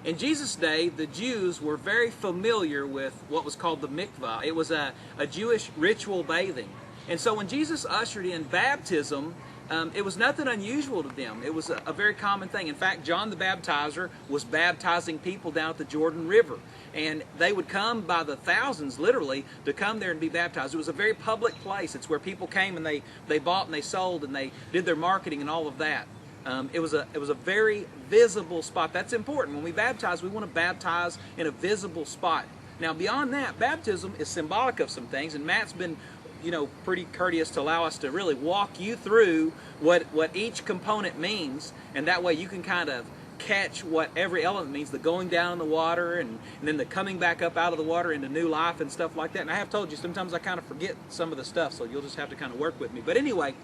In Jesus' day, the Jews were very familiar with what was called the mikvah. It was a Jewish ritual bathing. And so when Jesus ushered in baptism, it was nothing unusual to them. It was a very common thing. In fact, John the Baptizer was baptizing people down at the Jordan River. And they would come by the thousands, literally, to come there and be baptized. It was a very public place. It's where people came and they bought and they sold and they did their marketing and all of that. It was a very visible spot. That's important. When we baptize, we want to baptize in a visible spot. Now, beyond that, baptism is symbolic of some things, and Matt's been, pretty courteous to allow us to really walk you through what each component means, and that way you can kind of catch what every element means, the going down in the water and then the coming back up out of the water into new life and stuff like that. And I have told you, sometimes I kind of forget some of the stuff, so you'll just have to kind of work with me. But anyway,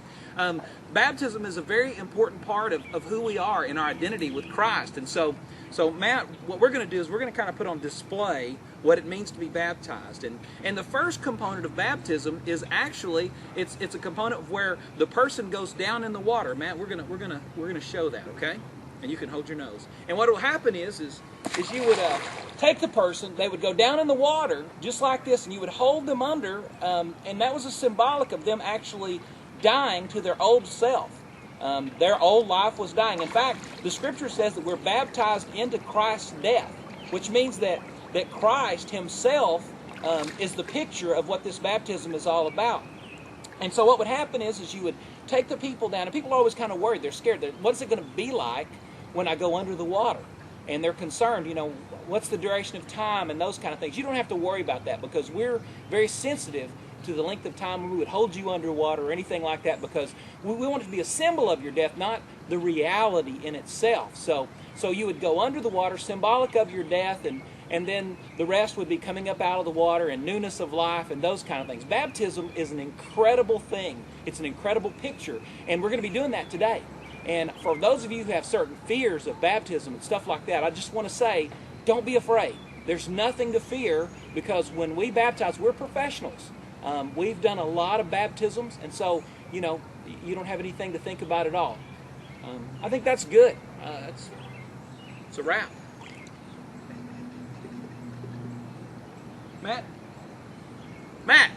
baptism is a very important part of who we are in our identity with Christ. And so Matt, what we're going to do is we're going to kind of put on display what it means to be baptized. And the first component of baptism is actually it's a component of where the person goes down in the water. Matt, we're gonna show that, okay? And you can hold your nose. And what will happen is you would take the person, they would go down in the water just like this, and you would hold them under, and that was a symbolic of them actually dying to their old self. Their old life was dying. In fact, the Scripture says that we're baptized into Christ's death, which means that Christ Himself is the picture of what this baptism is all about. And so what would happen is you would take the people down, and people are always kind of worried. They're scared. What's it going to be like when I go under the water? And they're concerned, what's the duration of time and those kind of things. You don't have to worry about that because we're very sensitive to the length of time when we would hold you underwater or anything like that, because we want it to be a symbol of your death, not the reality in itself. So you would go under the water, symbolic of your death, and then the rest would be coming up out of the water and newness of life and those kind of things. Baptism is an incredible thing. It's an incredible picture, and we're going to be doing that today. And for those of you who have certain fears of baptism and stuff like that, I just want to say, don't be afraid. There's nothing to fear, because when we baptize, we're professionals. We've done a lot of baptisms, and so, you don't have anything to think about at all. I think that's good. It's a wrap. Matt?